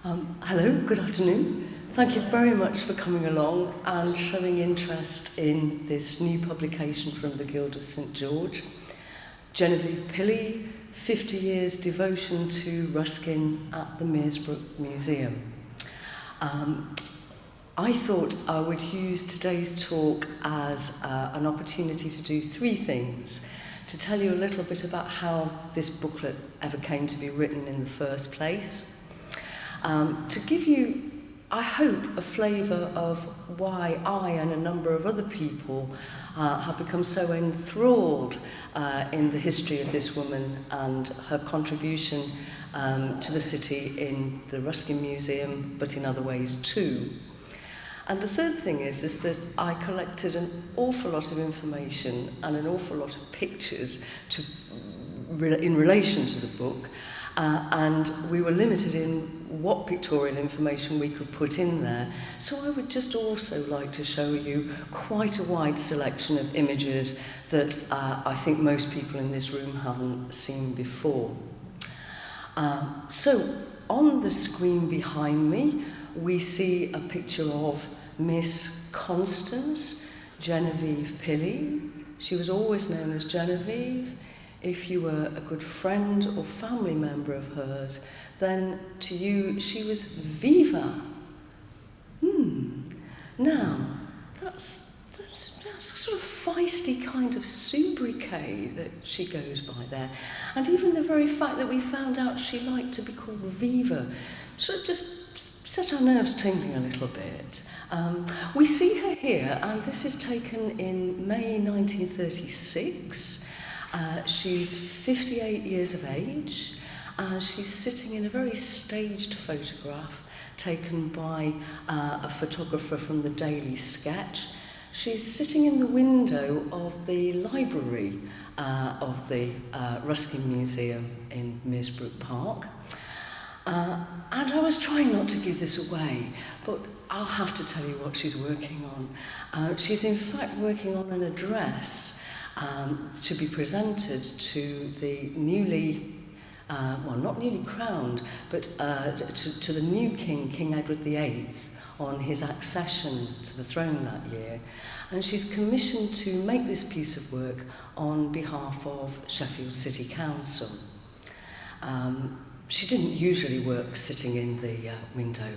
Hello, good afternoon. Thank you very much for coming along and showing interest in this new publication from the Guild of St George. Genevieve Pilley, 50 years devotion to Ruskin at the Meersbrook Museum. I thought I would use today's talk as an opportunity to do three things. To tell you a little bit about how this booklet ever came to be written in the first place. To give you, I hope, a flavour of why I and a number of other people have become so enthralled in the history of this woman and her contribution to the city in the Ruskin Museum, but in other ways too. And the third thing is that I collected an awful lot of information and an awful lot of pictures in relation to the book, and we were limited in what pictorial information we could put in there. So I would just also like to show you quite a wide selection of images that I think most people in this room haven't seen before. So on the screen behind me, we see a picture of Miss Constance Genevieve Pilley. She was always known as Genevieve. If you were a good friend or family member of hers, then to you she was Vieva. Now, that's a sort of feisty kind of sobriquet that she goes by there. And even the very fact that we found out she liked to be called Vieva sort of just set our nerves tingling a little bit. We see her here, and this is taken in May 1936. She's 58 years of age, and she's sitting in a very staged photograph taken by a photographer from the Daily Sketch. She's sitting in the window of the library of the Ruskin Museum in Meersbrook Park. And I was trying not to give this away, but I'll have to tell you what she's working on. She's in fact working on an address to be presented to the newly, not newly crowned, but to the new king, King Edward VIII, on his accession to the throne that year. And she's commissioned to make this piece of work on behalf of Sheffield City Council. She didn't usually work sitting in the window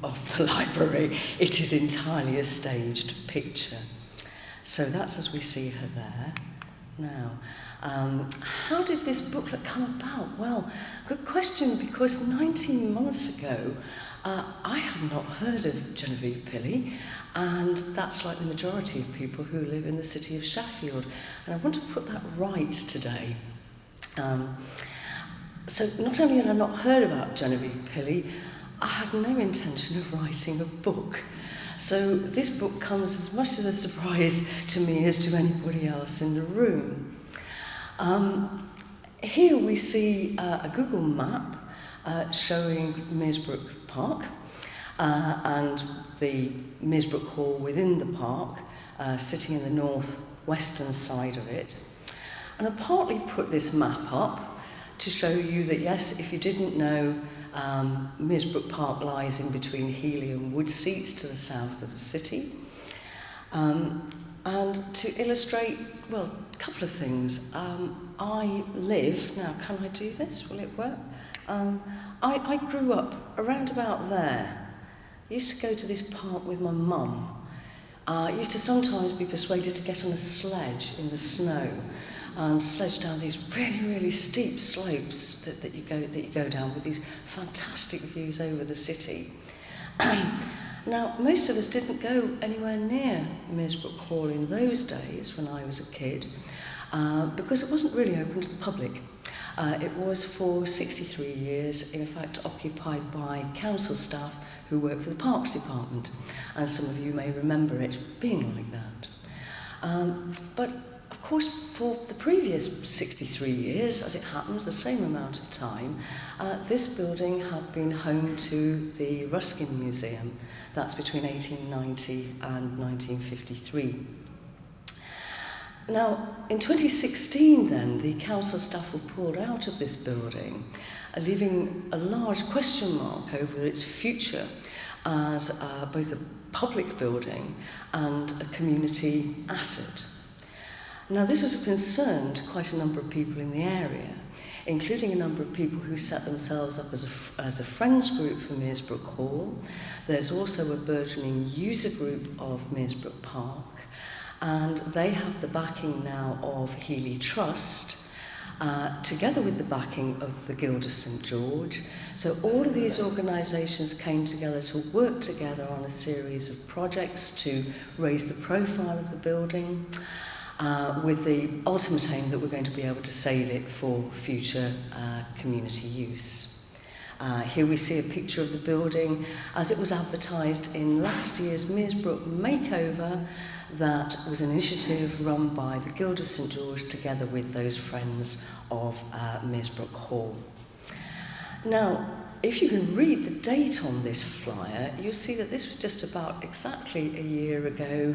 of the library. It is entirely a staged picture. So that's as we see her there. Now, how did this booklet come about? Well, good question, because 19 months ago, I had not heard of Genevieve Pilley, and that's like the majority of people who live in the city of Sheffield. And I want to put that right today. So not only had I not heard about Genevieve Pilley, I had no intention of writing a book. So this book comes as much as a surprise to me as to anybody else in the room. Here we see a Google map showing Meersbrook Park and the Meersbrook Hall within the park, sitting in the north-western side of it. And I partly put this map up to show you that, yes, if you didn't know, Meersbrook Park lies in between Healy and Woodseats to the south of the city. And to illustrate, well, a couple of things. I live, now can I do this? Will it work? I grew up around about there. I used to go to this park with my mum. I used to sometimes be persuaded to get on a sledge in the snow and sledge down these really, really steep slopes that you go down with these fantastic views over the city. Now, most of us didn't go anywhere near Meersbrook Hall in those days when I was a kid, because it wasn't really open to the public. It was for 63 years, in fact, occupied by council staff who worked for the Parks Department, and some of you may remember it being like that. But of course, for the previous 63 years, as it happens, the same amount of time, this building had been home to the Ruskin Museum. That's between 1890 and 1953. Now, in 2016 then, the council staff were pulled out of this building, leaving a large question mark over its future as both a public building and a community asset. Now, this was a concern to quite a number of people in the area, including a number of people who set themselves up as a friends group for Meersbrook Hall. There's also a burgeoning user group of Meersbrook Park, and they have the backing now of Healy Trust, together with the backing of the Guild of St George. So all of these organisations came together to work together on a series of projects to raise the profile of the building, with the ultimate aim that we're going to be able to save it for future community use. Here we see a picture of the building as it was advertised in last year's Meersbrook Makeover. That was an initiative run by the Guild of St George together with those friends of Meersbrook Hall. Now, if you can read the date on this flyer, you'll see that this was just about exactly a year ago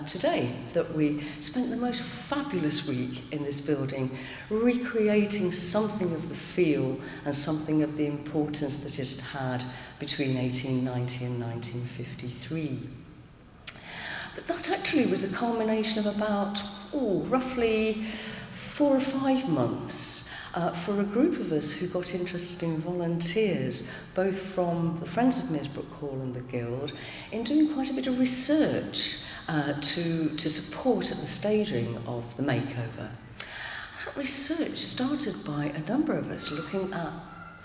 today that we spent the most fabulous week in this building recreating something of the feel and something of the importance that it had between 1890 and 1953. But that actually was a culmination of about, roughly 4 or 5 months for a group of us who got interested in volunteers, both from the Friends of Meersbrook Hall and the Guild, in doing quite a bit of research to support at the staging of the makeover. That research started by a number of us looking at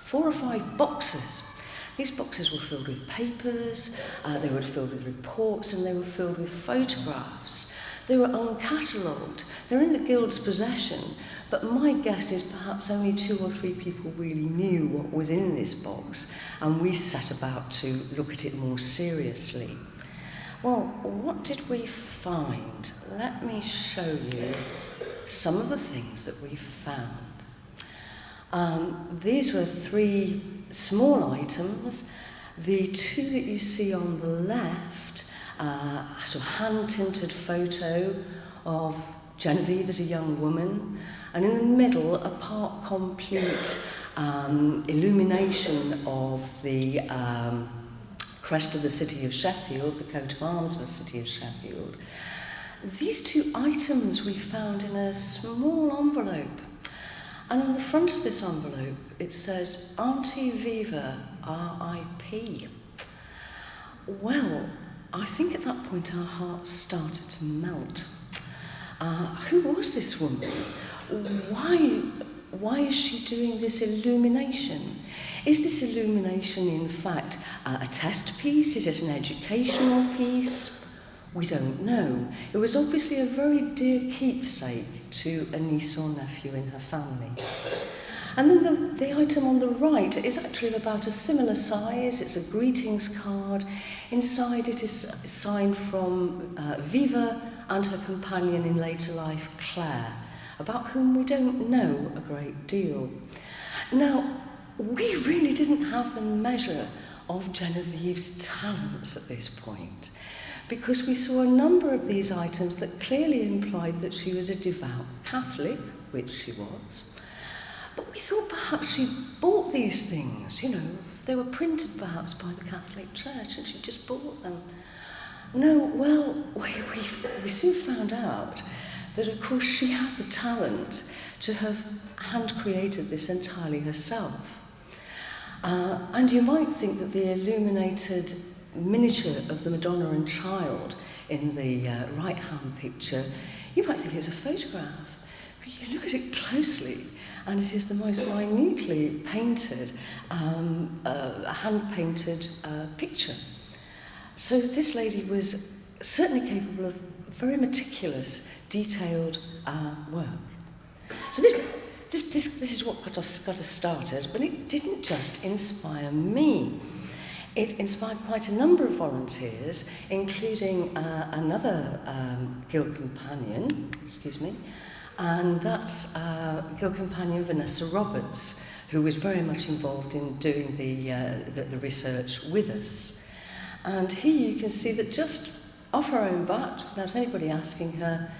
4 or 5 boxes. These boxes were filled with papers, they were filled with reports, and they were filled with photographs. They were uncatalogued. They're in the Guild's possession, but my guess is perhaps only 2 or 3 people really knew what was in this box, and we set about to look at it more seriously. Well, what did we find? Let me show you some of the things that we found. These were 3 small items. The 2 that you see on the left, a sort of hand-tinted photo of Genevieve as a young woman, and in the middle, a part complete illumination of the crest of the city of Sheffield, the coat of arms of the city of Sheffield. These 2 items we found in a small envelope. And on the front of this envelope, it said, Auntie Vieva, R.I.P. Well, I think at that point our hearts started to melt. Who was this woman? Why is she doing this illumination? Is this illumination in fact a test piece? Is it an educational piece? We don't know. It was obviously a very dear keepsake to a niece or nephew in her family. And then the item on the right is actually about a similar size. It's a greetings card. Inside it is signed from Vieva and her companion in later life, Claire, about whom we don't know a great deal. Now, we really didn't have the measure of Genevieve's talents at this point, because we saw a number of these items that clearly implied that she was a devout Catholic, which she was. But we thought perhaps she bought these things, they were printed perhaps by the Catholic Church and she just bought them. No, well, we soon found out that of course she had the talent to have hand-created this entirely herself. And you might think that the illuminated miniature of the Madonna and Child in the right-hand picture, you might think it's a photograph, but you look at it closely and it is the most minutely painted, hand-painted picture. So this lady was certainly capable of very meticulous, detailed work. So this is what got us started, but it didn't just inspire me. It inspired quite a number of volunteers, including another guild companion, and that's guild companion Vanessa Roberts, who was very much involved in doing the research with us. And here you can see that just off her own bat, without anybody asking her,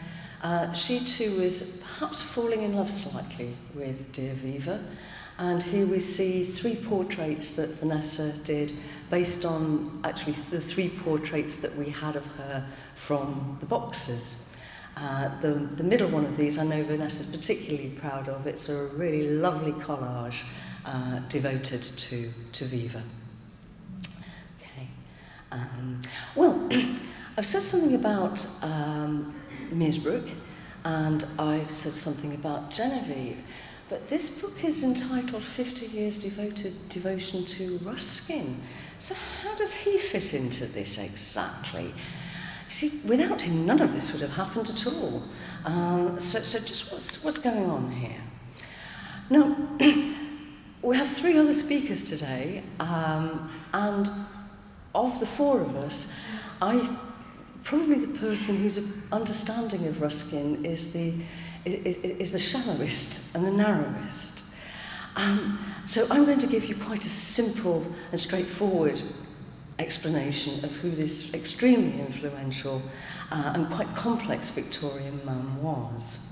She too is perhaps falling in love slightly with dear Vieva, and here we see 3 portraits that Vanessa did based on actually the 3 portraits that we had of her from the boxes. The middle one of these I know Vanessa's particularly proud of. It's a really lovely collage devoted to Vieva. Okay. Well, I've said something about Meersbrook, and I've said something about Genevieve, but this book is entitled 50 Years Devotion to Ruskin. So how does he fit into this exactly? See, without him, none of this would have happened at all. So just what's going on here? Now, we have 3 other speakers today, and of the 4 of us, probably the person whose understanding of Ruskin is the shallowest and the narrowest. So I'm going to give you quite a simple and straightforward explanation of who this extremely influential and quite complex Victorian man was.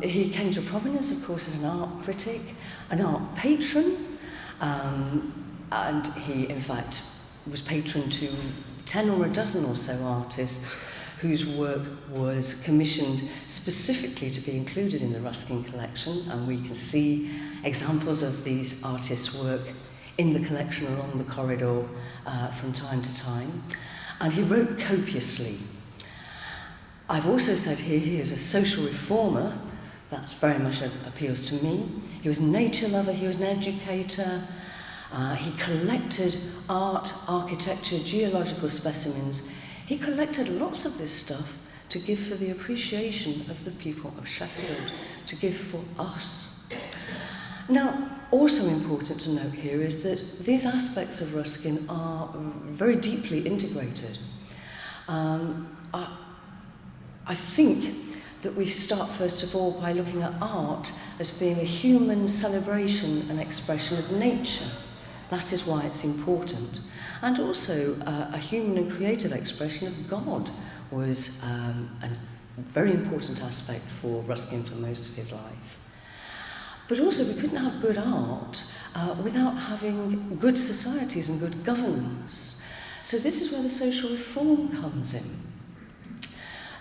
He came to prominence, of course, as an art critic, an art patron, and he, in fact, was patron to 10 or a dozen or so artists whose work was commissioned specifically to be included in the Ruskin collection, and we can see examples of these artists' work in the collection along the corridor from time to time. And he wrote copiously. I've also said here he was a social reformer. That very much appeals to me. He was a nature lover, he was an educator. He collected art, architecture, geological specimens. He collected lots of this stuff to give for the appreciation of the people of Sheffield, to give for us. Now, also important to note here is that these aspects of Ruskin are very deeply integrated. I think that we start first of all by looking at art as being a human celebration and expression of nature. That is why it's important. And also a human and creative expression of God was a very important aspect for Ruskin for most of his life. But also we couldn't have good art without having good societies and good governance. So this is where the social reform comes in.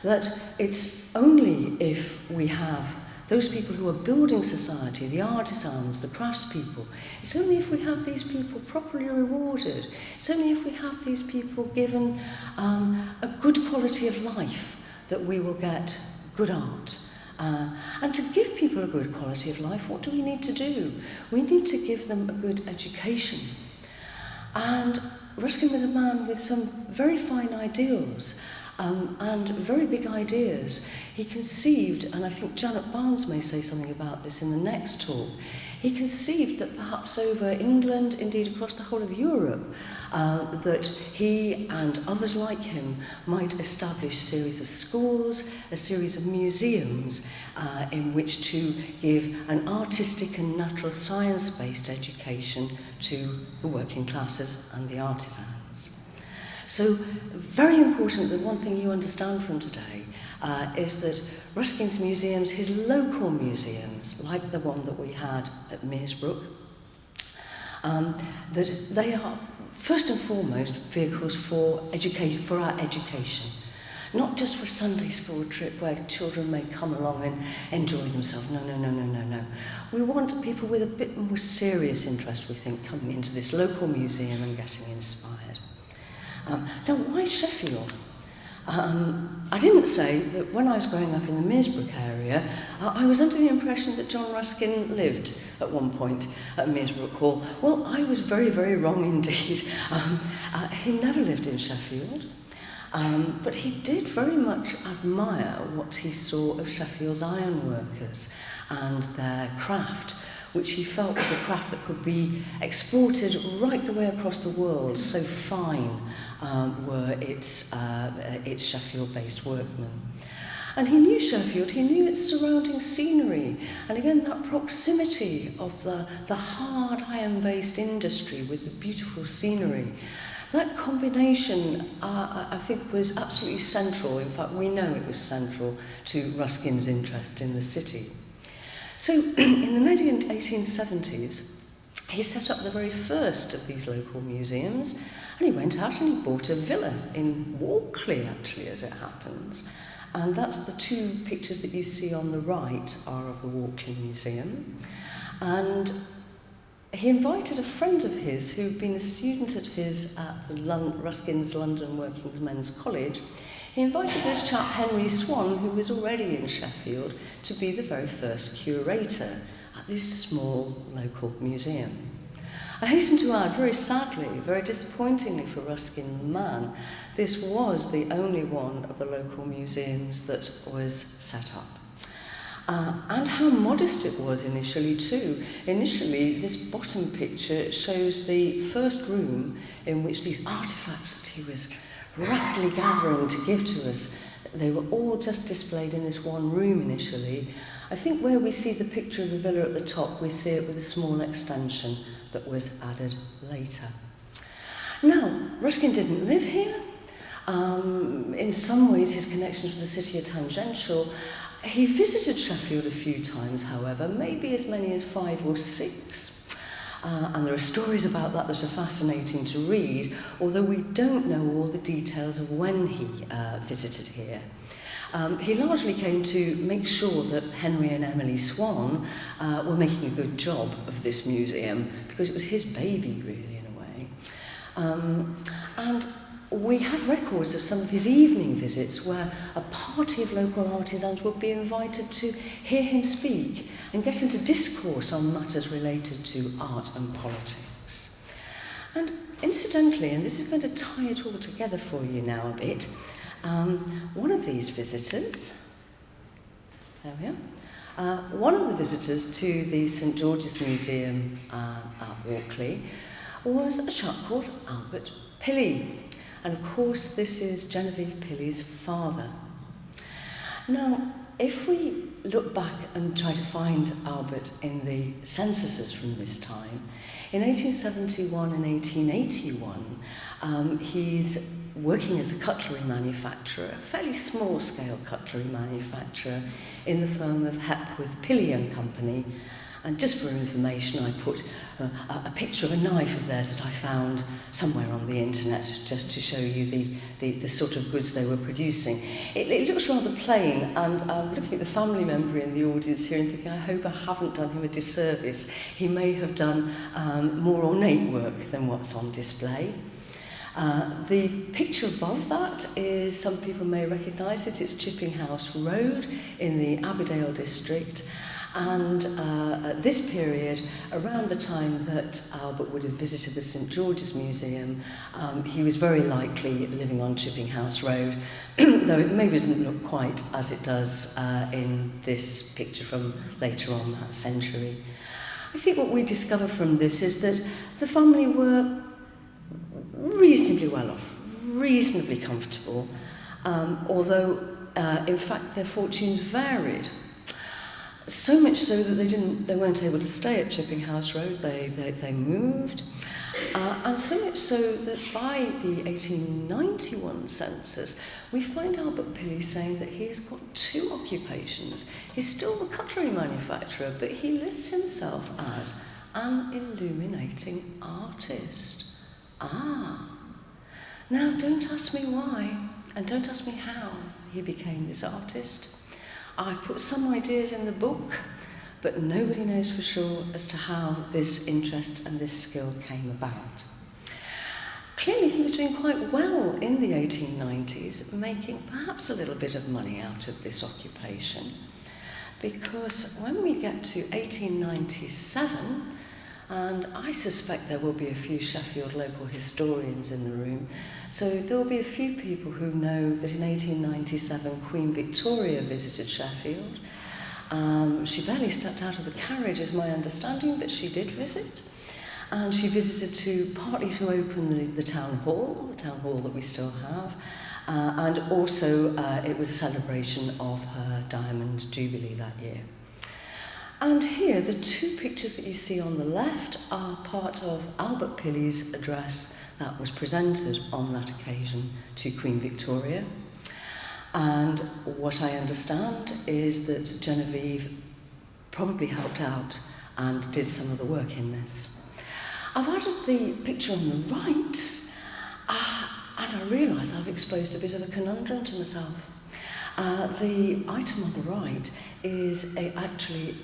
That it's only if we have those people who are building society, the artisans, the craftspeople, it's only if we have these people properly rewarded, it's only if we have these people given a good quality of life that we will get good art. And to give people a good quality of life, what do we need to do? We need to give them a good education. And Ruskin was a man with some very fine ideals, and very big ideas. He conceived, and I think Janet Barnes may say something about this in the next talk, he conceived that perhaps over England, indeed across the whole of Europe, that he and others like him might establish a series of schools, a series of museums in which to give an artistic and natural science-based education to the working classes and the artisans. So, very important that one thing you understand from today is that Ruskin's museums, his local museums, like the one that we had at Meersbrook, that they are first and foremost vehicles for education, for our education. Not just for a Sunday school trip where children may come along and enjoy themselves. No. We want people with a bit more serious interest, we think, coming into this local museum and getting inspired. Now, why Sheffield? I didn't say that when I was growing up in the Meersbrook area, I was under the impression that John Ruskin lived at one point at Meersbrook Hall. Well, I was very, very wrong indeed. He never lived in Sheffield, but he did very much admire what he saw of Sheffield's ironworkers and their craft, which he felt was a craft that could be exported right the way across the world. So fine were its Sheffield-based workmen. And he knew Sheffield, he knew its surrounding scenery, and again that proximity of the hard iron-based industry with the beautiful scenery. That combination, I think, was absolutely central. In fact, we know it was central to Ruskin's interest in the city. So, in the mid-1870s, he set up the very first of these local museums, and he went out and he bought a villa in Walkley, actually, as it happens. And that's the two pictures that you see on the right are of the Walkley Museum. And he invited a friend of his who'd been a student at Ruskin's London Working Men's College. He invited this chap, Henry Swan, who was already in Sheffield, to be the very first curator at this small local museum. I hasten to add, very sadly, very disappointingly for Ruskin the man, this was the only one of the local museums that was set up. And how modest it was initially too. Initially, this bottom picture shows the first room in which these artifacts that he was rapidly gathering to give to us, they were all just displayed in this one room initially. I think where we see the picture of the villa at the top, we see it with a small extension that was added later. Now, Ruskin didn't live here. In some ways, his connections with the city are tangential. He visited Sheffield a few times, however, maybe as many as 5 or 6. And there are stories about that that are fascinating to read, although we don't know all the details of when he visited here. He largely came to make sure that Henry and Emily Swan were making a good job of this museum, because it was his baby, really, in a way. And we have records of some of his evening visits where a party of local artisans would be invited to hear him speak and get into discourse on matters related to art and politics. And incidentally, and this is going to tie it all together for you now a bit, one of these visitors, there we are, one of the visitors to the St George's Museum at Walkley was a chap called Albert Pilley. And of course, this is Genevieve Pilley's father. Now, if we look back and try to find Albert in the censuses from this time, in 1871 and 1881, he's working as a cutlery manufacturer, a fairly small-scale cutlery manufacturer in the firm of Hepworth, Pilley and Company. And just for information, I put a picture of a knife of theirs that I found somewhere on the internet, just to show you the sort of goods they were producing. It looks rather plain, and I'm looking at the family member in the audience here and thinking, I hope I haven't done him a disservice. He may have done more ornate work than what's on display. The picture above that is, some people may recognise it, it's Chipping House Road in the Abbeydale district. And at this period, around the time that Albert would have visited the St George's Museum, he was very likely living on Chipping House Road, though it maybe doesn't look quite as it does in this picture from later on that century. I think what we discover from this is that the family were reasonably well off, reasonably comfortable, although in fact their fortunes varied. So much so that they weren't able to stay at Chipping House Road. They moved, and so much so that by the 1891 census, we find Albert Pilley saying that he has got 2 occupations. He's still a cutlery manufacturer, but he lists himself as an illuminating artist. Now don't ask me why, and don't ask me how he became this artist. I put some ideas in the book, but nobody knows for sure as to how this interest and this skill came about. Clearly he was doing quite well in the 1890s, making perhaps a little bit of money out of this occupation, because when we get to 1897, and I suspect there will be a few Sheffield local historians in the room, so there will be a few people who know that in 1897 Queen Victoria visited Sheffield. She barely stepped out of the carriage, is my understanding, but she did visit. And she visited partly to open the town hall that we still have, and also it was a celebration of her Diamond Jubilee that year. And here, the 2 pictures that you see on the left are part of Albert Pilley's address that was presented on that occasion to Queen Victoria. And what I understand is that Genevieve probably helped out and did some of the work in this. I've added the picture on the right, and I realise I've exposed a bit of a conundrum to myself. The item on the right is actually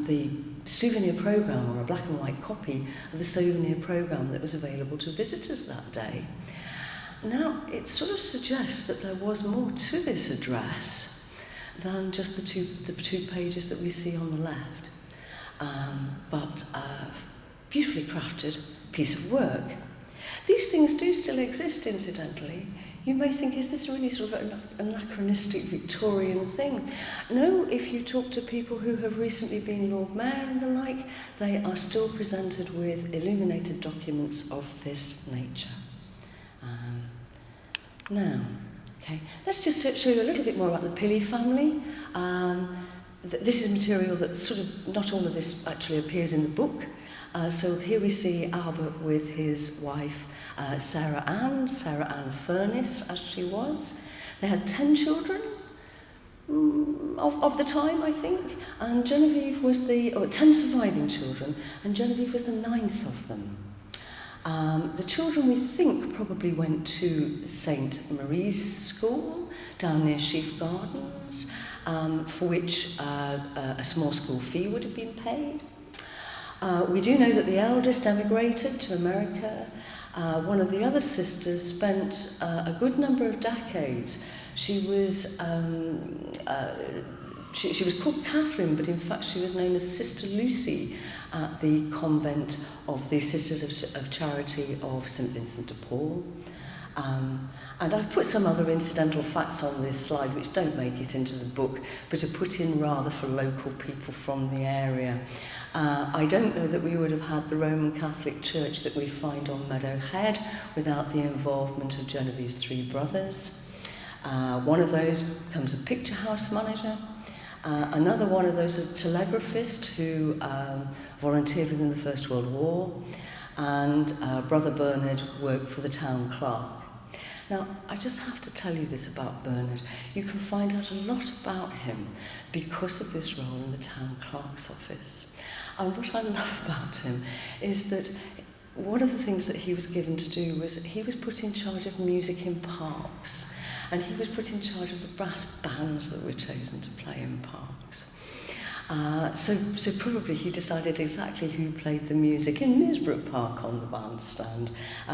the souvenir programme, or a black and white copy of the souvenir programme that was available to visitors that day. Now, it sort of suggests that there was more to this address than just the two pages that we see on the left. But a beautifully crafted piece of work. These things do still exist, incidentally. You may think, is this really sort of an anachronistic Victorian thing? No, if you talk to people who have recently been Lord Mayor and the like, they are still presented with illuminated documents of this nature. Now, okay, let's just show you a little bit more about the Pilley family. This is material that sort of, not all of this actually appears in the book. So here we see Albert with his wife, Sarah Ann Furness, as she was. They had 10 children of the time, I think, and Genevieve was 10 surviving children, and Genevieve was the 9th of them. The children, we think, probably went to St. Marie's School down near Sheaf Gardens, for which a small school fee would have been paid. We do know that the eldest emigrated to America. One of the other sisters spent a good number of decades. She was called Catherine, but in fact she was known as Sister Lucy at the convent of the Sisters of Charity of St. Vincent de Paul. And I've put some other incidental facts on this slide which don't make it into the book, but are put in rather for local people from the area. I don't know that we would have had the Roman Catholic Church that we find on Meadow Head without the involvement of Genevieve's 3 brothers. One of those becomes a picture house manager. Another one of those is a telegraphist who volunteered within the First World War. And Brother Bernard worked for the town clerk. Now, I just have to tell you this about Bernard. You can find out a lot about him because of this role in the town clerk's office. And what I love about him is that one of the things that he was given to do was he was put in charge of music in parks, and he was put in charge of the brass bands that were chosen to play in parks. So probably he decided exactly who played the music in Meersbrook Park on the bandstand,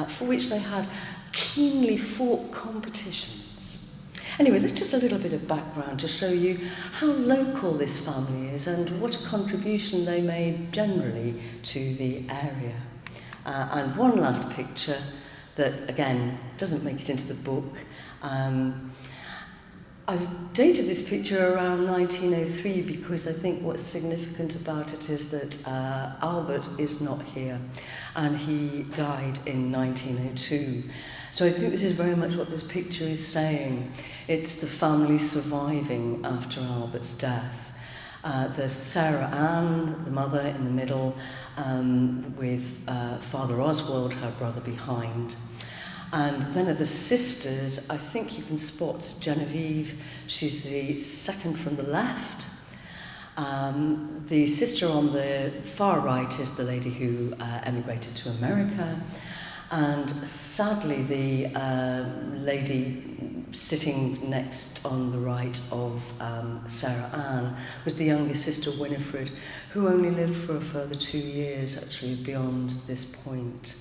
for which they had keenly fought competitions. Anyway, that's just a little bit of background to show you how local this family is and what a contribution they made generally to the area. And one last picture that, again, doesn't make it into the book. I've dated this picture around 1903 because I think what's significant about it is that Albert is not here, and he died in 1902. So I think this is very much what this picture is saying. It's the family surviving after Albert's death. There's Sarah Ann, the mother, in the middle, with Father Oswald, her brother, behind. And then of the sisters, I think you can spot Genevieve. She's the second from the left. The sister on the far right is the lady who emigrated to America. And sadly, the lady sitting next on the right of Sarah Ann was the younger sister, Winifred, who only lived for a further 2 years, actually, beyond this point.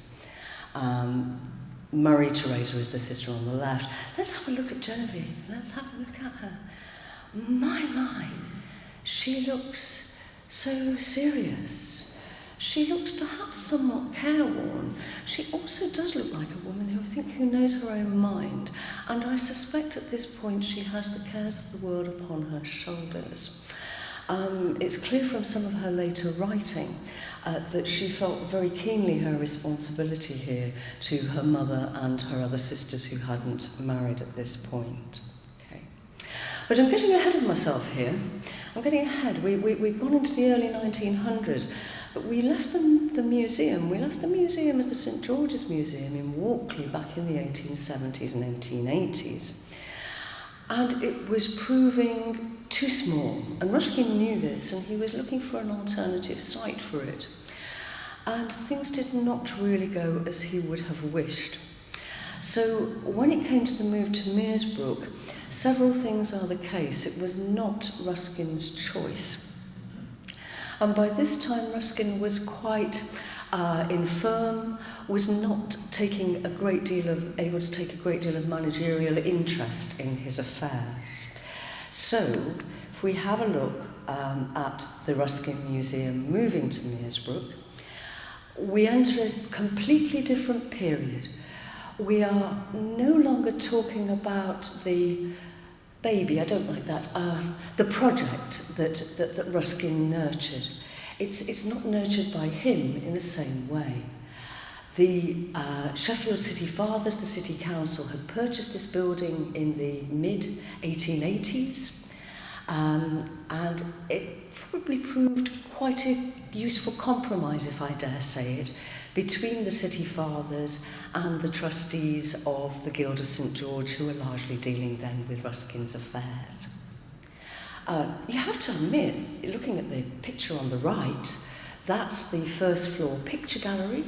Marie Theresa is the sister on the left. Let's have a look at Genevieve. Let's have a look at her. My, she looks so serious. She looks perhaps somewhat careworn. She also does look like a woman who knows her own mind. And I suspect at this point she has the cares of the world upon her shoulders. It's clear from some of her later writing that she felt very keenly her responsibility here to her mother and her other sisters who hadn't married at this point. Okay. But I'm getting ahead of myself here. I'm getting ahead. We've gone into the early 1900s, but we left the museum. We left the museum as the St George's Museum in Walkley back in the 1870s and 1880s. And it was proving too small. And Ruskin knew this, and he was looking for an alternative site for it. And things did not really go as he would have wished. So when it came to the move to Meersbrook, several things are the case. It was not Ruskin's choice. And by this time, Ruskin was quite infirm, was not taking able to take a great deal of managerial interest in his affairs. So, if we have a look at the Ruskin Museum moving to Meersbrook, we enter a completely different period. We are no longer talking about the baby, I don't like that, the project that Ruskin nurtured. It's not nurtured by him in the same way. The Sheffield City Fathers, the City Council, had purchased this building in the mid-1880s, and it probably proved quite a useful compromise, if I dare say it, between the City Fathers and the trustees of the Guild of St George, who were largely dealing then with Ruskin's affairs. You have to admit, looking at the picture on the right, that's the first floor picture gallery.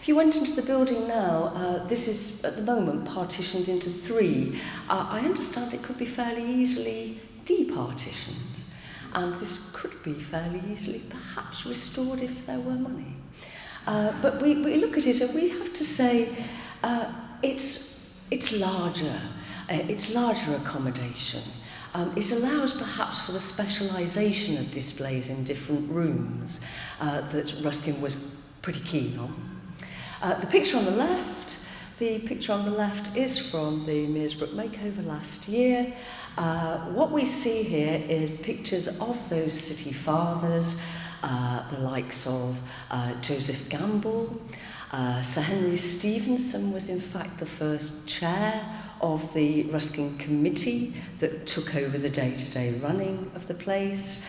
If you went into the building now, this is at the moment partitioned into three. I understand it could be fairly easily departitioned, and this could be fairly easily perhaps restored if there were money. But we look at it and we have to say it's larger. It's larger accommodation. It allows perhaps for the specialisation of displays in different rooms that Ruskin was pretty keen on. The picture on the left is from the Meersbrook makeover last year. What we see here is pictures of those city fathers, the likes of Joseph Gamble. Sir Henry Stevenson was in fact the first chair of the Ruskin committee that took over the day-to-day running of the place.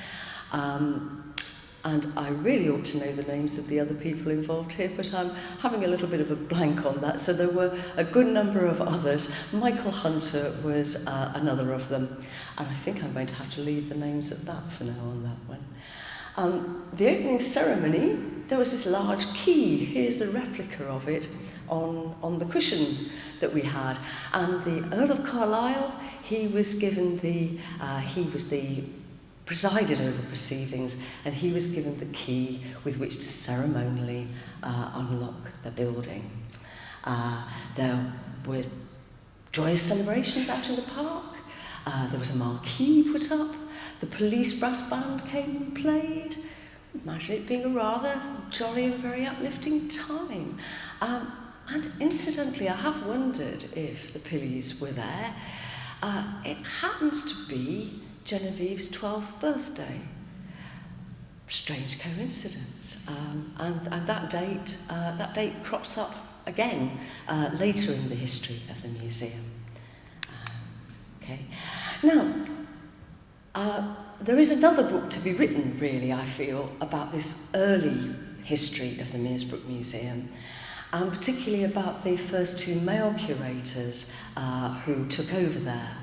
And I really ought to know the names of the other people involved here, but I'm having a little bit of a blank on that. So there were a good number of others. Michael Hunter was another of them. And I think I'm going to have to leave the names at that for now on that one. The opening ceremony, there was this large key. Here's the replica of it on the cushion that we had. And the Earl of Carlisle, he was given presided over proceedings, and he was given the key with which to ceremonially unlock the building. There were joyous celebrations out in the park. There was a marquee put up. The police brass band came and played. Imagine it being a rather jolly and very uplifting time. And incidentally, I have wondered if the Pilleys were there. It happens to be Genevieve's 12th birthday. Strange coincidence. And that date crops up again later in the history of the museum. Okay. Now, there is another book to be written, really, I feel, about this early history of the Meersbrook Museum, and particularly about the first two male curators who took over there.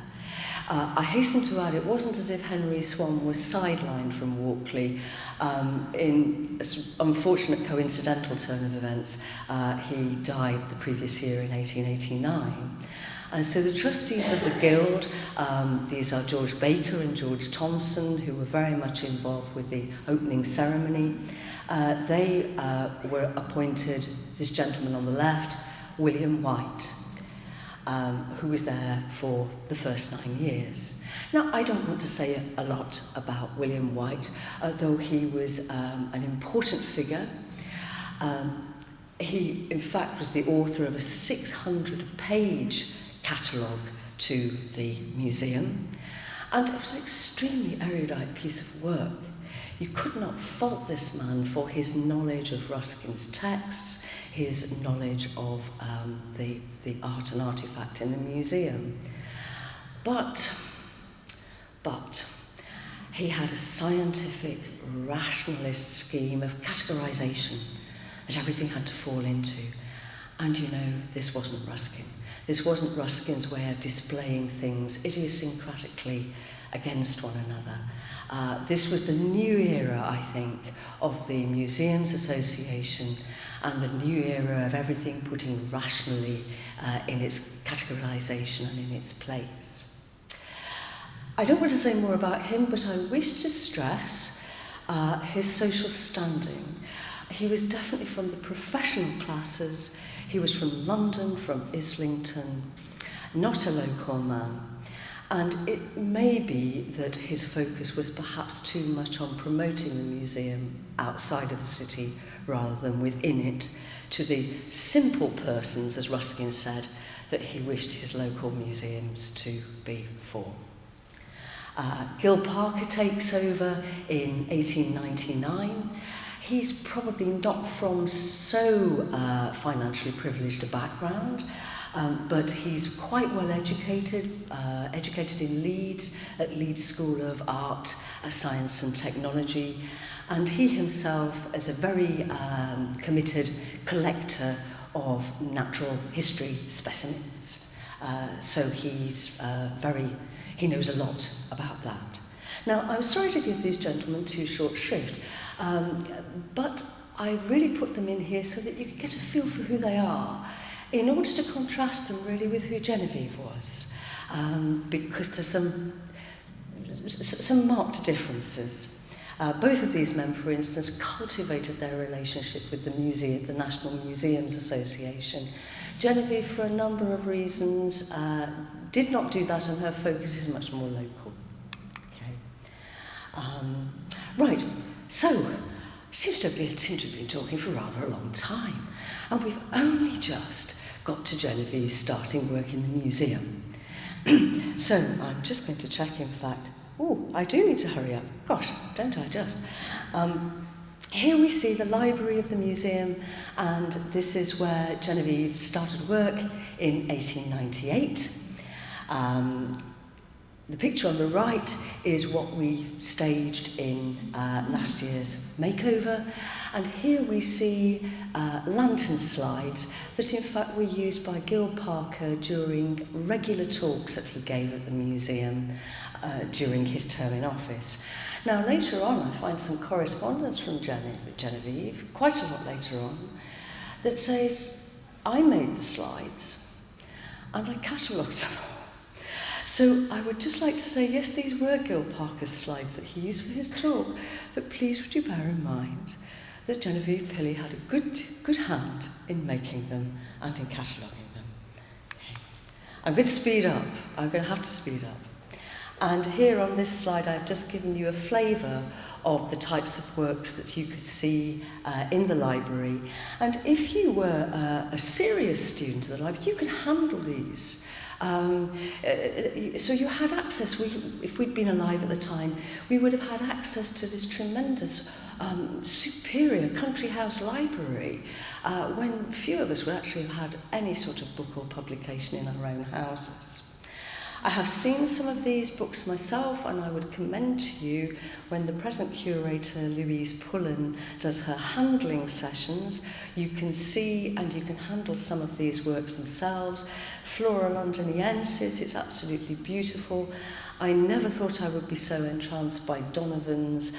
I hasten to add, it wasn't as if Henry Swan was sidelined from Walkley. In an unfortunate coincidental turn of events, he died the previous year in 1889. And so the trustees of the Guild, these are George Baker and George Thompson, who were very much involved with the opening ceremony. They were appointed, this gentleman on the left, William White, who was there for the first 9 years. Now, I don't want to say a lot about William White, though he was an important figure. He, in fact, was the author of a 600-page catalogue to the museum, and it was an extremely erudite piece of work. You could not fault this man for his knowledge of Ruskin's texts, his knowledge of the art and artifact in the museum. But He had a scientific, rationalist scheme of categorization that everything had to fall into. And you know, this wasn't Ruskin. This wasn't Ruskin's way of displaying things idiosyncratically against one another. This was the new era, I think, of the Museums Association and the new era of everything putting rationally in its categorization and in its place. I don't want to say more about him, but I wish to stress his social standing. He was definitely from the professional classes. He was from London, from Islington, not a local man. And it may be that his focus was perhaps too much on promoting the museum outside of the city rather than within it, to the simple persons, as Ruskin said, that he wished his local museums to be for. Gil Parker takes over in 1899. He's probably not from so financially privileged a background, but he's quite well educated, educated in Leeds, at Leeds School of Art, Science and Technology, and he himself is a very committed collector of natural history specimens. So he knows a lot about that. Now, I'm sorry to give these gentlemen too short shrift, but I really put them in here so that you can get a feel for who they are, in order to contrast them really with who Genevieve was, because there's some marked differences. Both of these men, for instance, cultivated their relationship with the museum, the National Museums Association. Genevieve, for a number of reasons, did not do that, and her focus is much more local. Okay. Right, so, seems to have been talking for rather a long time, and we've only just got to Genevieve starting work in the museum. So, I'm just going to check, in fact. Oh, I do need to hurry up. Gosh, don't I just? Here we see the library of the museum, and this is where Genevieve started work in 1898. The picture on the right is what we staged in last year's makeover, and here we see lantern slides that in fact were used by Gil Parker during regular talks that he gave at the museum during his term in office. Now later on I find some correspondence from Genevieve, quite a lot later on, that says, I made the slides and I catalogued them all. So I would just like to say, yes, these were Gil Parker's slides that he used for his talk, but please would you bear in mind that Genevieve Pilley had a good hand in making them and in cataloguing them. Okay. I'm going to speed up. I'm going to have to speed up. And here on this slide, I've just given you a flavour of the types of works that you could see in the library. And if you were a serious student of the library, you could handle these. So you had access, if we'd been alive at the time, we would have had access to this tremendous, superior country house library, when few of us would actually have had any sort of book or publication in our own houses. I have seen some of these books myself, and I would commend to you when the present curator, Louise Pullen, does her handling sessions. You can see and you can handle some of these works themselves. Flora Londoniensis, it's absolutely beautiful. I never thought I would be so entranced by Donovan's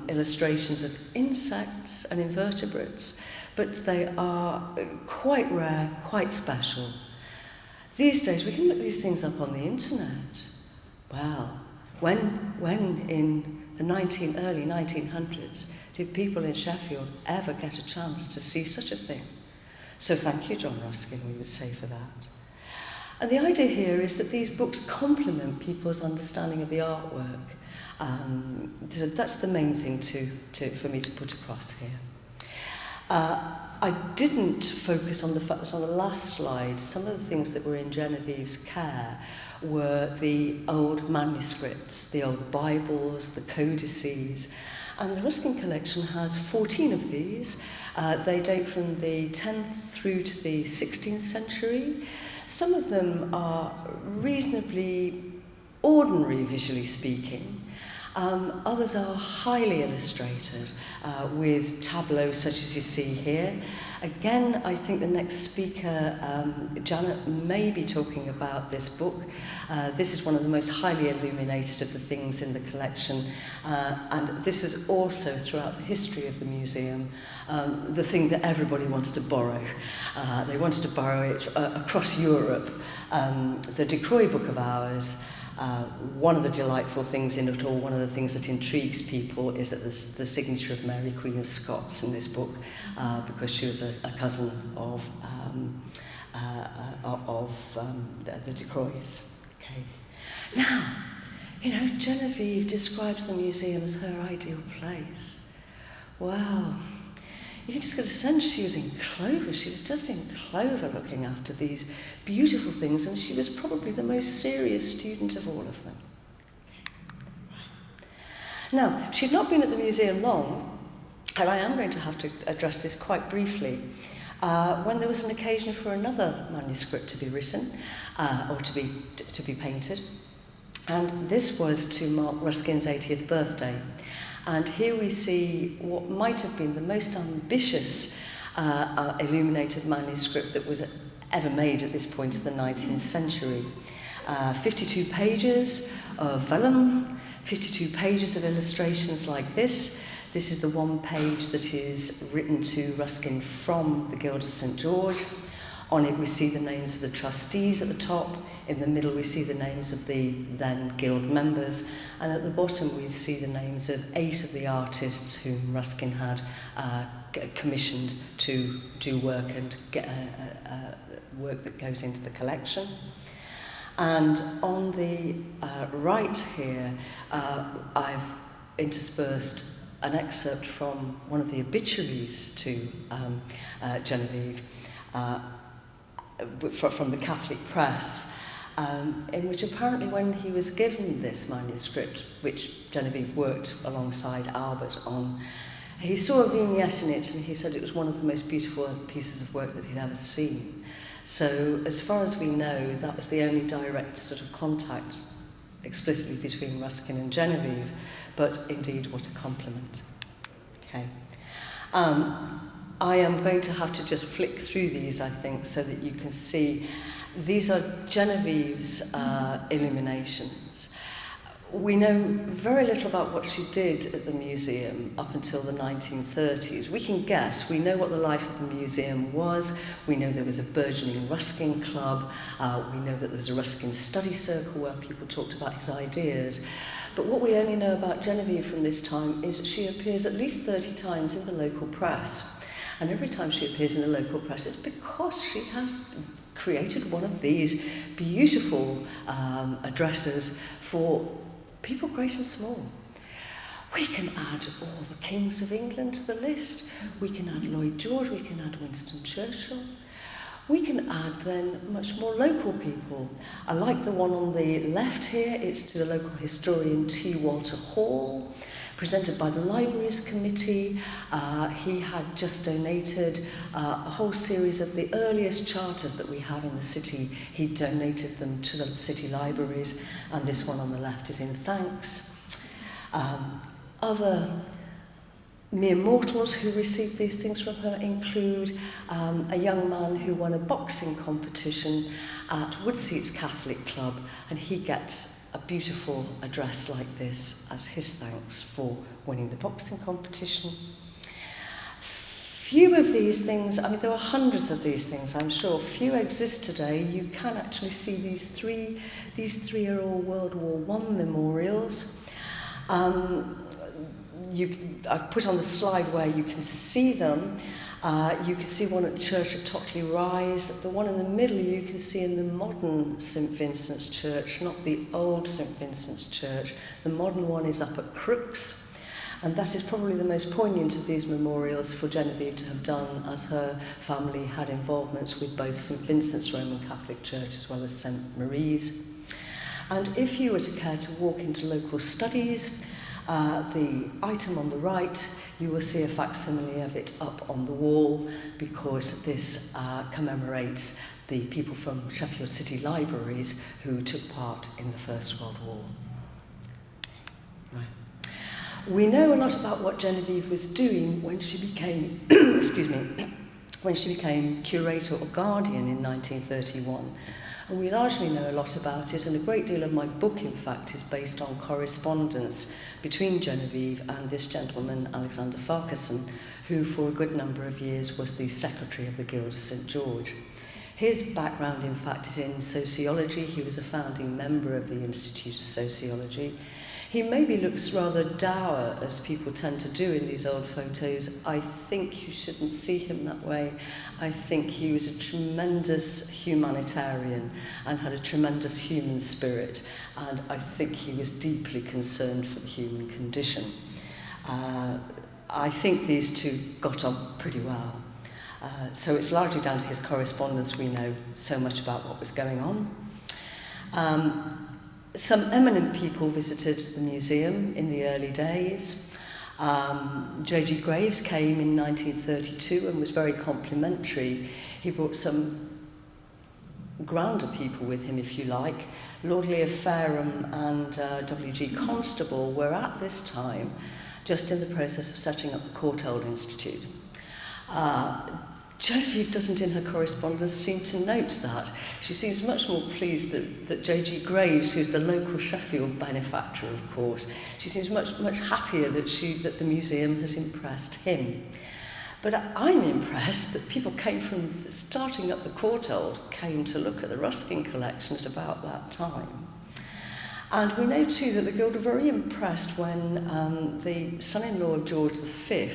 illustrations of insects and invertebrates, but they are quite rare, quite special. These days, we can look these things up on the internet. Well, when in the early 1900s did people in Sheffield ever get a chance to see such a thing? So thank you, John Ruskin, we would say, for that. And the idea here is that these books complement people's understanding of the artwork. That's the main thing for me to put across here. I didn't focus on the fact that on the last slide, some of the things that were in Genevieve's care were the old manuscripts, the old Bibles, the codices, and the Ruskin collection has 14 of these. They date from the 10th through to the 16th century. Some of them are reasonably ordinary, visually speaking, Others are highly illustrated with tableaux such as you see here. Again, I think the next speaker, Janet, may be talking about this book. This is one of the most highly illuminated of the things in the collection, and this is also throughout the history of the museum the thing that everybody wanted to borrow. They wanted to borrow it across Europe. The De Croix Book of Hours, one of the delightful things in it, or one of the things that intrigues people, is that the signature of Mary, Queen of Scots in this book, because she was a cousin of the De Croix. Okay. Now, you know, Genevieve describes the museum as her ideal place. Wow. You just get a sense she was in clover. She was just in clover looking after these beautiful things, and she was probably the most serious student of all of them. Now, she'd not been at the museum long, and I am going to have to address this quite briefly, when there was an occasion for another manuscript to be written, or to be painted. And this was to mark Ruskin's 80th birthday. And here we see what might have been the most ambitious illuminated manuscript that was ever made at this point of the 19th century. 52 pages of vellum, 52 pages of illustrations like this. This is the one page that is written to Ruskin from the Guild of St. George. On it we see the names of the trustees at the top. In the middle we see the names of the then guild members, and at the bottom we see the names of 8 of the artists whom Ruskin had commissioned to do work and get work that goes into the collection. And on the right here I've interspersed an excerpt from one of the obituaries to Genevieve from the Catholic press, in which apparently when he was given this manuscript, which Genevieve worked alongside Albert on, he saw a vignette in it and he said it was one of the most beautiful pieces of work that he'd ever seen. So as far as we know, that was the only direct sort of contact explicitly between Ruskin and Genevieve, but indeed what a compliment. Okay. I am going to have to just flick through these, I think, so that you can see. These are Genevieve's illuminations. We know very little about what she did at the museum up until the 1930s. We can guess. We know what the life of the museum was. We know there was a burgeoning Ruskin club. We know that there was a Ruskin study circle where people talked about his ideas. But what we only know about Genevieve from this time is that she appears at least 30 times in the local press. And every time she appears in the local press, it's because she has created one of these beautiful addresses for people great and small. We can add all the kings of England to the list. We can add Lloyd George, we can add Winston Churchill. We can add then much more local people. I like the one on the left here. It's to the local historian T. Walter Hall, presented by the Libraries Committee. He had just donated a whole series of the earliest charters that we have in the city. He donated them to the city libraries, and this one on the left is in thanks. Other mere mortals who received these things from her include a young man who won a boxing competition at Woodseats Catholic Club, and he gets a beautiful address like this as his thanks for winning the boxing competition. Few of these things, I mean, there are hundreds of these things, I'm sure. Few exist today. You can actually see these three. These three are all World War I memorials. I've put on the slide where you can see them. You can see one at the church at Tockley Rise. The one in the middle you can see in the modern St Vincent's Church, not the old St Vincent's Church. The modern one is up at Crooks, and that is probably the most poignant of these memorials for Genevieve to have done, as her family had involvements with both St Vincent's Roman Catholic Church as well as St Marie's. And if you were to care to walk into local studies, the item on the right, you will see a facsimile of it up on the wall, because this commemorates the people from Sheffield City Libraries who took part in the First World War. Right. We know a lot about what Genevieve was doing when she became, when she became curator or guardian in 1931. And we largely know a lot about it, and a great deal of my book, in fact, is based on correspondence between Genevieve and this gentleman, Alexander Farquharson, who for a good number of years was the secretary of the Guild of St. George. His background, in fact, is in sociology. He was a founding member of the Institute of Sociology. He maybe looks rather dour, as people tend to do in these old photos. I think you shouldn't see him that way. I think he was a tremendous humanitarian and had a tremendous human spirit, and I think he was deeply concerned for the human condition. I think these two got on pretty well. So it's largely down to his correspondence we know so much about what was going on. Some eminent people visited the museum in the early days. J.G. Graves came in 1932 and was very complimentary. He brought some grounder people with him, if you like. Lord Lear Fareham and W.G. Constable were at this time just in the process of setting up the Courtauld Institute. Genevieve doesn't in her correspondence seem to note that. She seems much more pleased that J.G. Graves, who's the local Sheffield benefactor, of course, she seems much happier that the museum has impressed him. But I'm impressed that people came from starting up the Courtauld, came to look at the Ruskin collection at about that time. And we know too that the Guild were very impressed when the son-in-law of George V,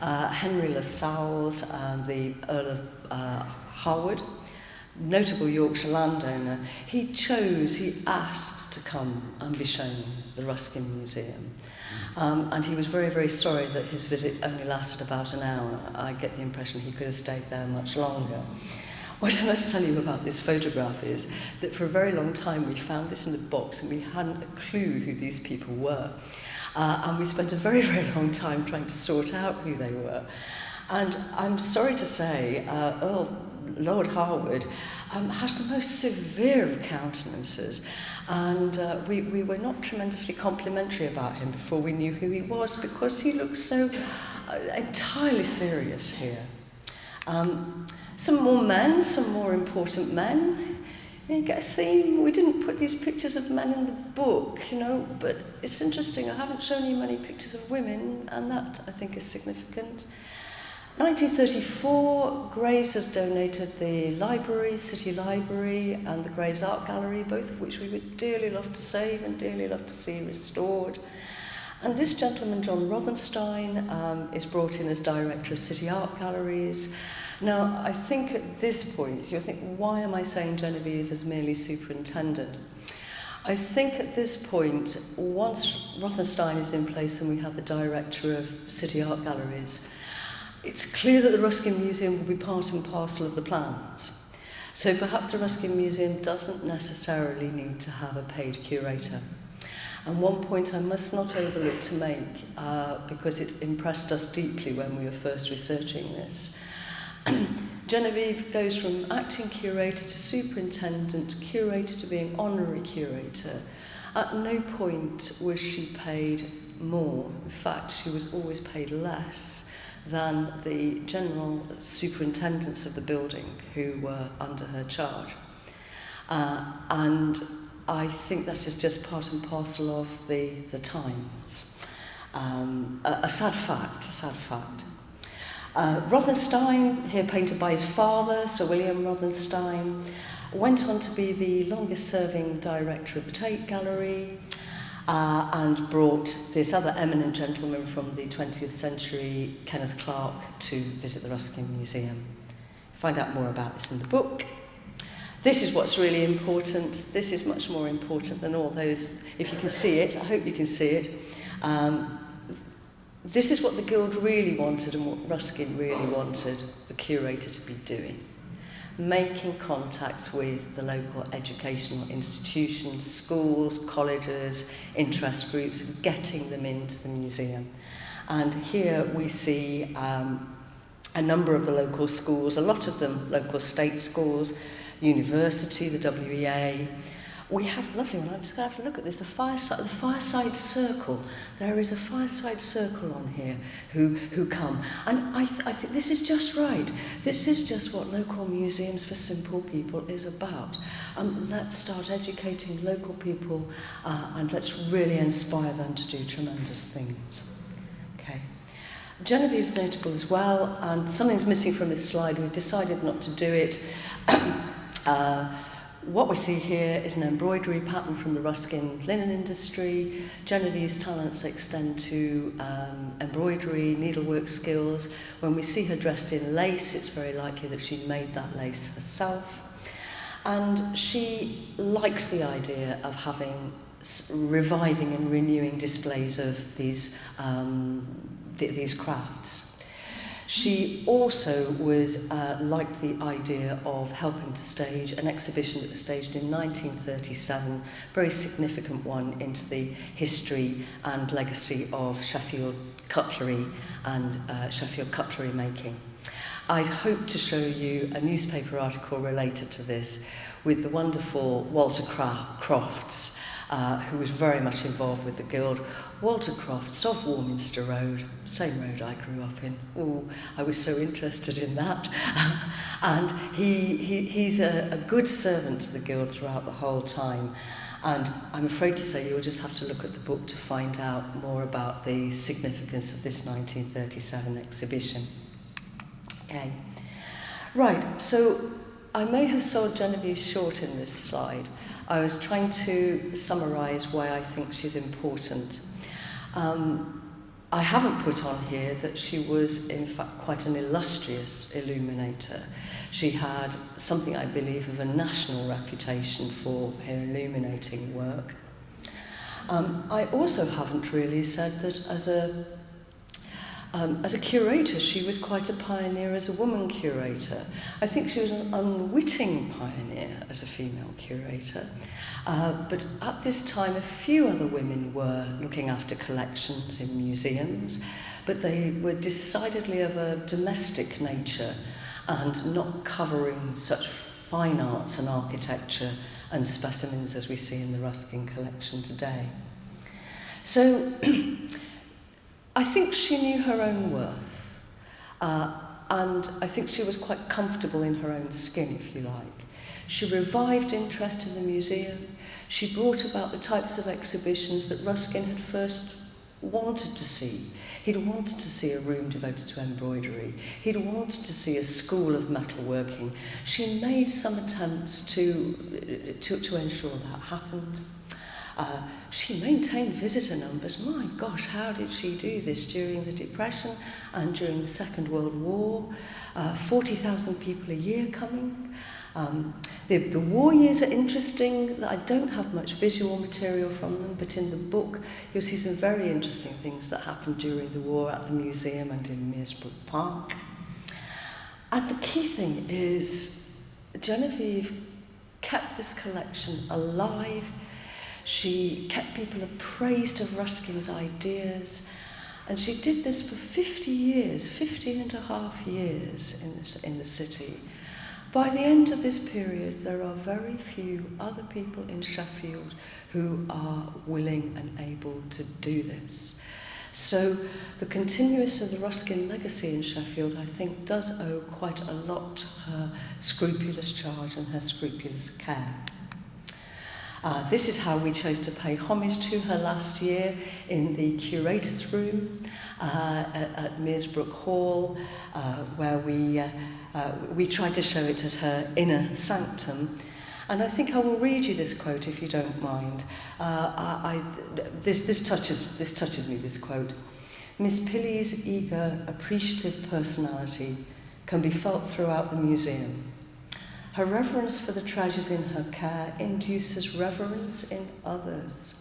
Henry Lascelles, the Earl of Harwood, notable Yorkshire landowner, he asked to come and be shown the Ruskin Museum. And he was very sorry that his visit only lasted about an hour. I get the impression he could have stayed there much longer. What I must tell you about this photograph is that for a very long time we found this in the box and we hadn't a clue who these people were. And we spent a very long time trying to sort out who they were. And I'm sorry to say, Lord Harwood has the most severe of countenances. And we were not tremendously complimentary about him before we knew who he was, because he looked so entirely serious here. Some more men, some more important men. You get a theme. We didn't put these pictures of men in the book, but it's interesting. I haven't shown you many pictures of women, and that, I think, is significant. 1934, Graves has donated the library, City Library, and the Graves Art Gallery, both of which we would dearly love to save and dearly love to see restored. And this gentleman, John Rothenstein, is brought in as director of City Art Galleries. Now, I think at this point, you'll think, why am I saying Genevieve as merely superintendent? I think at this point, once Rothenstein is in place and we have the director of City Art Galleries, it's clear that the Ruskin Museum will be part and parcel of the plans. So perhaps the Ruskin Museum doesn't necessarily need to have a paid curator. And one point I must not overlook to make, because it impressed us deeply when we were first researching this. Genevieve goes from acting curator to superintendent, curator to being honorary curator. At no point was she paid more. In fact, she was always paid less than the general superintendents of the building who were under her charge. And I think that is just part and parcel of the times. A sad fact. Rothenstein, here painted by his father, Sir William Rothenstein, went on to be the longest-serving director of the Tate Gallery, and brought this other eminent gentleman from the 20th century, Kenneth Clark, to visit the Ruskin Museum. Find out more about this in the book. This is what's really important. This is much more important than all those, if you can see it, I hope you can see it. This is what the Guild really wanted and what Ruskin really wanted the curator to be doing. Making contacts with the local educational institutions, schools, colleges, interest groups, getting them into the museum. And here we see a number of the local schools, a lot of them local state schools, university, the WEA. we have a lovely one. I'm just going to have a look at this. The fireside circle. There is a fireside circle on here who come. And I think this is just right. This is just what local museums for simple people is about. Let's start educating local people and let's really inspire them to do tremendous things. Okay. Genevieve's notable as well, and something's missing from this slide. We've decided not to do it. What we see here is an embroidery pattern from the Ruskin linen industry. Genevieve's talents extend to embroidery, needlework skills. When we see her dressed in lace, it's very likely that she made that lace herself. And she likes the idea of having reviving and renewing displays of these crafts. She also was liked the idea of helping to stage an exhibition that was staged in 1937, very significant one into the history and legacy of Sheffield cutlery and Sheffield cutlery making. I'd hope to show you a newspaper article related to this with the wonderful Walter Crofts, who was very much involved with the Guild. Walter Crofts of Warminster Road, same road I grew up in. Oh, I was so interested in that. And he's a good servant to the Guild throughout the whole time. And I'm afraid to say you'll just have to look at the book to find out more about the significance of this 1937 exhibition. Okay. Right, so I may have sold Genevieve short in this slide. I was trying to summarise why I think she's important. I haven't put on here that she was, in fact, quite an illustrious illuminator. She had something, I believe, of a national reputation for her illuminating work. I also haven't really said that as a curator, she was quite a pioneer as a woman curator. I think she was an unwitting pioneer as a female curator. But at this time, a few other women were looking after collections in museums, but they were decidedly of a domestic nature and not covering such fine arts and architecture and specimens as we see in the Ruskin collection today. So I think she knew her own worth, and I think she was quite comfortable in her own skin, if you like. She revived interest in the museum. She brought about the types of exhibitions that Ruskin had first wanted to see. He'd wanted to see a room devoted to embroidery. He'd wanted to see a school of metalworking. She made some attempts to ensure that happened. She maintained visitor numbers. My gosh, how did she do this during the Depression and during the Second World War? 40,000 people a year coming. The war years are interesting. I don't have much visual material from them, but in the book you'll see some very interesting things that happened during the war at the museum and in Meersbrook Park. And the key thing is Genevieve kept this collection alive. She kept people appraised of Ruskin's ideas, and she did this for 50 years, 50 and a half years in the city. By the end of this period, there are very few other people in Sheffield who are willing and able to do this. So the continuance of the Ruskin legacy in Sheffield, I think, does owe quite a lot to her scrupulous charge and her scrupulous care. This is how we chose to pay homage to her last year in the curator's room at Meersbrook Hall, where we tried to show it as her inner sanctum. And I think I will read you this quote, if you don't mind. This touches me, this quote. Miss Pilley's eager, appreciative personality can be felt throughout the museum. Her reverence for the treasures in her care induces reverence in others.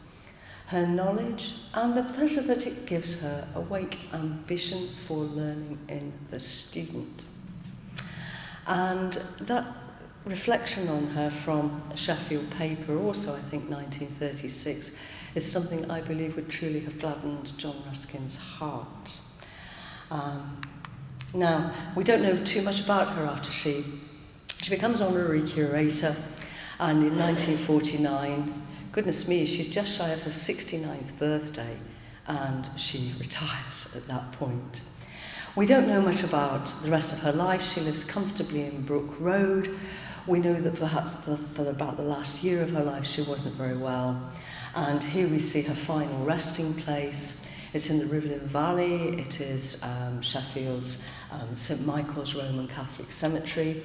Her knowledge and the pleasure that it gives her awake ambition for learning in the student. And that reflection on her from a Sheffield paper, also I think 1936, is something I believe would truly have gladdened John Ruskin's heart. Now, we don't know too much about her after she becomes honorary curator. And in 1949, goodness me, she's just shy of her 69th birthday, and she retires at that point. We don't know much about the rest of her life. She lives comfortably in Brook Road. We know that perhaps for about the last year of her life she wasn't very well. And here we see her final resting place. It's in the Riverton Valley. It is Sheffield's St Michael's Roman Catholic Cemetery.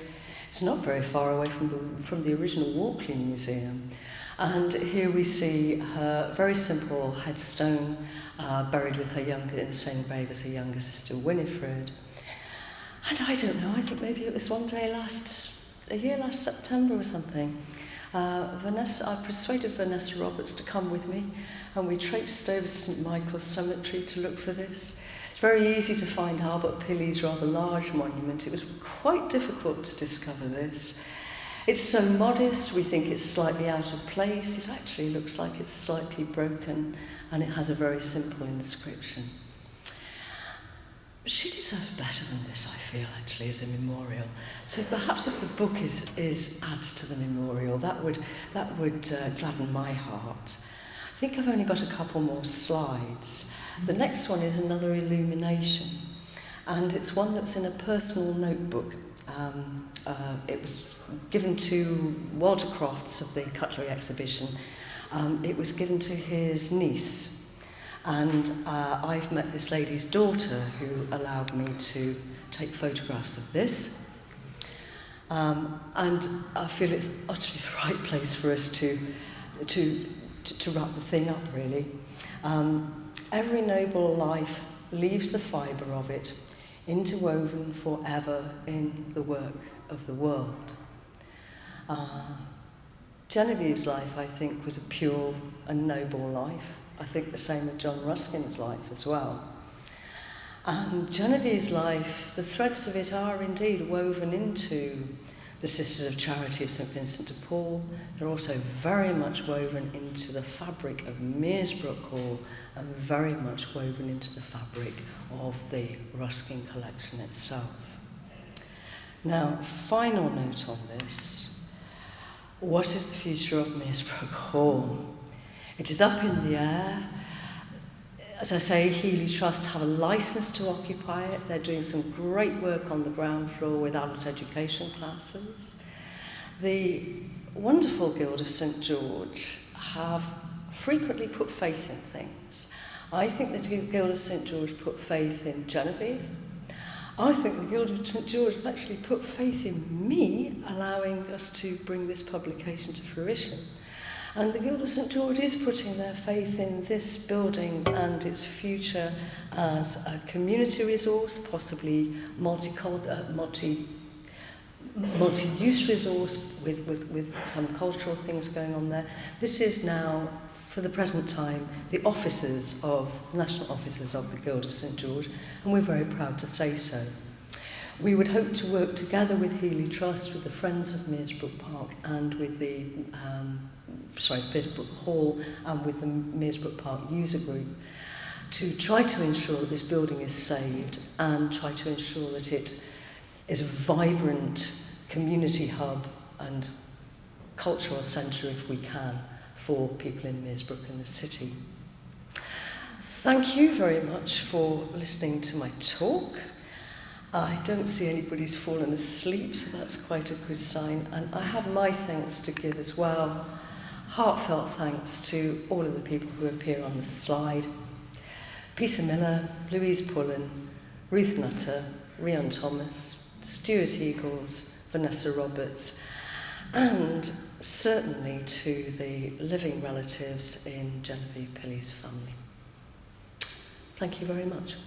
It's not very far away from the original Walkley Museum. And here we see her very simple headstone, buried with her in the same grave as her younger sister Winifred. And I don't know, I think maybe it was one day last September or something. I persuaded Vanessa Roberts to come with me, and we traipsed over to St Michael's Cemetery to look for this. It's very easy to find Albert Pilley's rather large monument. It was quite difficult to discover this. It's so modest, we think it's slightly out of place. It actually looks like it's slightly broken, and it has a very simple inscription. She deserves better than this, I feel, actually, as a memorial. So perhaps if the book adds to the memorial, that would gladden my heart. I think I've only got a couple more slides. The next one is another illumination, and it's one that's in a personal notebook. It was given to Walter Crofts of the Cutlery exhibition. It was given to his niece. And I've met this lady's daughter who allowed me to take photographs of this. And I feel it's utterly the right place for us to wrap the thing up, really. Every noble life leaves the fibre of it, interwoven forever in the work of the world. Genevieve's life, I think, was a pure and noble life. I think the same with John Ruskin's life as well. And Genevieve's life, the threads of it are indeed woven into the Sisters of Charity of St Vincent de Paul. They're also very much woven into the fabric of Meersbrook Hall and very much woven into the fabric of the Ruskin collection itself. Now, final note on this. What is the future of Meersbrook Hall? It is up in the air. As I say, Healy Trust have a licence to occupy it. They're doing some great work on the ground floor with adult education classes. The wonderful Guild of St George have frequently put faith in things. I think the Guild of St George put faith in Genevieve. I think the Guild of St George have actually put faith in me, allowing us to bring this publication to fruition. And the Guild of St George is putting their faith in this building and its future as a community resource, possibly multi-use resource with some cultural things going on there. This is now, for the present time, the national offices of the Guild of St George, and we're very proud to say so. We would hope to work together with Healy Trust, with the Friends of Meersbrook Park, and with the Meersbrook Hall, and with the Meersbrook Park user group, to try to ensure that this building is saved and try to ensure that it is a vibrant community hub and cultural centre, if we can, for people in Meersbrook and the city. Thank you very much for listening to my talk. I don't see anybody's fallen asleep, so that's quite a good sign. And I have my thanks to give as well. Heartfelt thanks to all of the people who appear on the slide. Peter Miller, Louise Pullen, Ruth Nutter, Rian Thomas, Stuart Eagles, Vanessa Roberts, and certainly to the living relatives in Genevieve Pilley's family. Thank you very much.